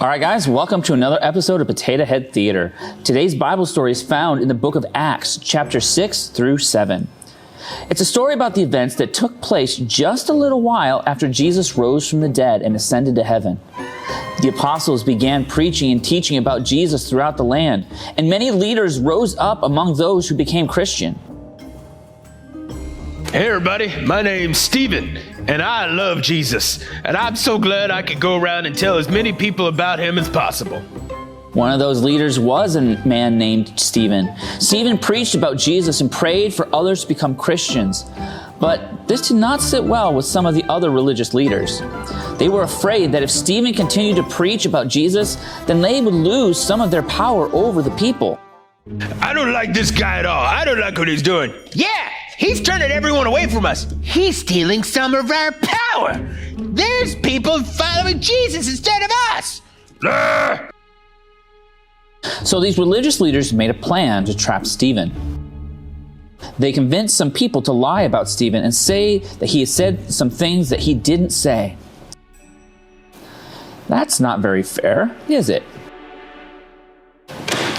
All right, guys, welcome to another episode of Potato Head Theater. Today's Bible story is found in the book of Acts, chapter 6 through 7. It's a story about the events that took place just a little while after Jesus rose from the dead and ascended to heaven. The apostles began preaching and teaching about Jesus throughout the land, and many leaders rose up among those who became Christian. Hey everybody, my name's Stephen, and I love Jesus, and I'm so glad I could go around and tell as many people about him as possible. One of those leaders was a man named Stephen. Stephen preached about Jesus and prayed for others to become Christians. But this did not sit well with some of the other religious leaders. They were afraid that if Stephen continued to preach about Jesus, then they would lose some of their power over the people. I don't like this guy at all. I don't like what he's doing. Yeah, he's turning everyone away from us. He's stealing some of our power. There's people following Jesus instead of us. So these religious leaders made a plan to trap Stephen. They convinced some people to lie about Stephen and say that he had said some things that he didn't say. That's not very fair, is it?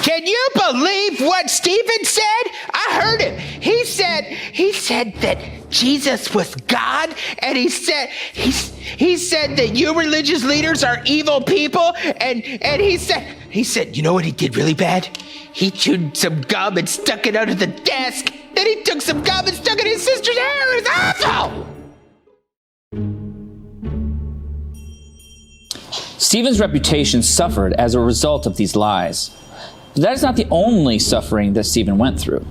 Can you believe what Stephen said? I heard him. He said that Jesus was God, and he said that you religious leaders are evil people, and he said, you know what he did really bad? He chewed some gum and stuck it under the desk. Then he took some gum and stuck it in his sister's hair. It was awful. Stephen's reputation suffered as a result of these lies. But that is not the only suffering that Stephen went through.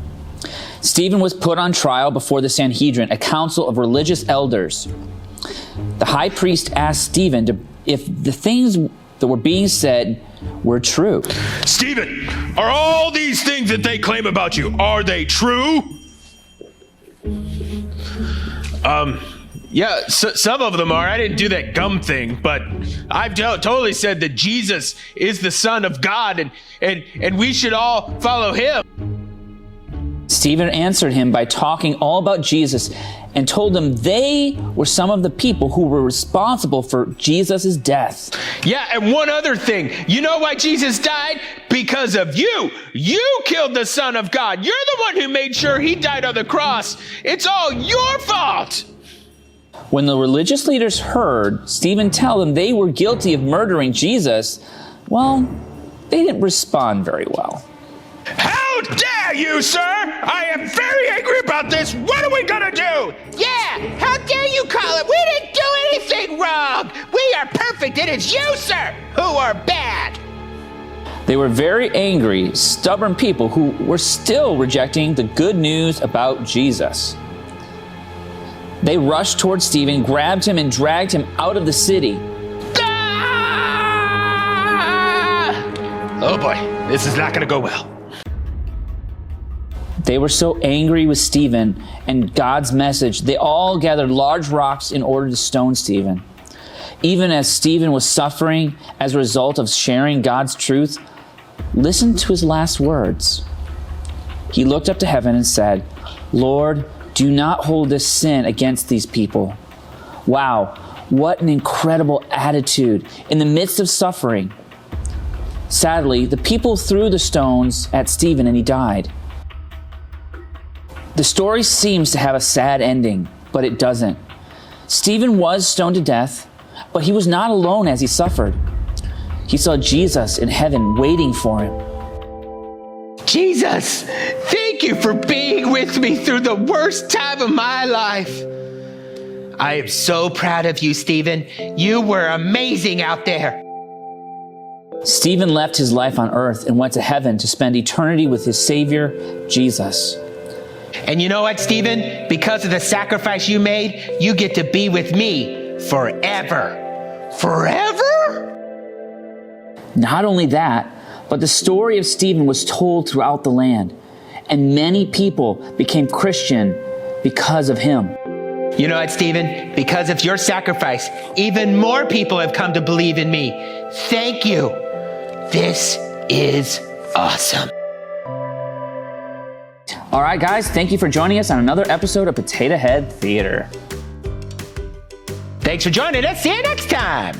Stephen was put on trial before the Sanhedrin, a council of religious elders. The high priest asked Stephen if the things that were being said were true. Stephen, are all these things that they claim about you, are they true? Yeah, some of them are. I didn't do that gum thing, but I've totally said that Jesus is the Son of God, and we should all follow him. Stephen answered him by talking all about Jesus and told them they were some of the people who were responsible for Jesus' death. Yeah, and one other thing. You know why Jesus died? Because of you. You killed the Son of God. You're the one who made sure he died on the cross. It's all your fault. When the religious leaders heard Stephen tell them they were guilty of murdering Jesus, well, they didn't respond very well. How dare you, sir? I am very angry about this. What are we gonna do? Yeah, how dare you call it? We didn't do anything wrong. We are perfect, and it's you, sir, who are bad. They were very angry, stubborn people who were still rejecting the good news about Jesus. They rushed towards Stephen, grabbed him, and dragged him out of the city. Ah! Oh boy, this is not gonna go well. They were so angry with Stephen and God's message, they all gathered large rocks in order to stone Stephen. Even as Stephen was suffering as a result of sharing God's truth, listen to his last words. He looked up to heaven and said, "Lord, do not hold this sin against these people." Wow, what an incredible attitude in the midst of suffering. Sadly, the people threw the stones at Stephen and he died. The story seems to have a sad ending, but it doesn't. Stephen was stoned to death, but he was not alone as he suffered. He saw Jesus in heaven waiting for him. Jesus, thank you for being with me through the worst time of my life. I am so proud of you, Stephen. You were amazing out there. Stephen left his life on earth and went to heaven to spend eternity with his Savior, Jesus. And you know what, Stephen? Because of the sacrifice you made, you get to be with me forever. Forever? Not only that, but the story of Stephen was told throughout the land, and many people became Christian because of him. You know what, Stephen? Because of your sacrifice, even more people have come to believe in me. Thank you. This is awesome. All right, guys, thank you for joining us on another episode of Potato Head Theater. Thanks for joining us. See you next time.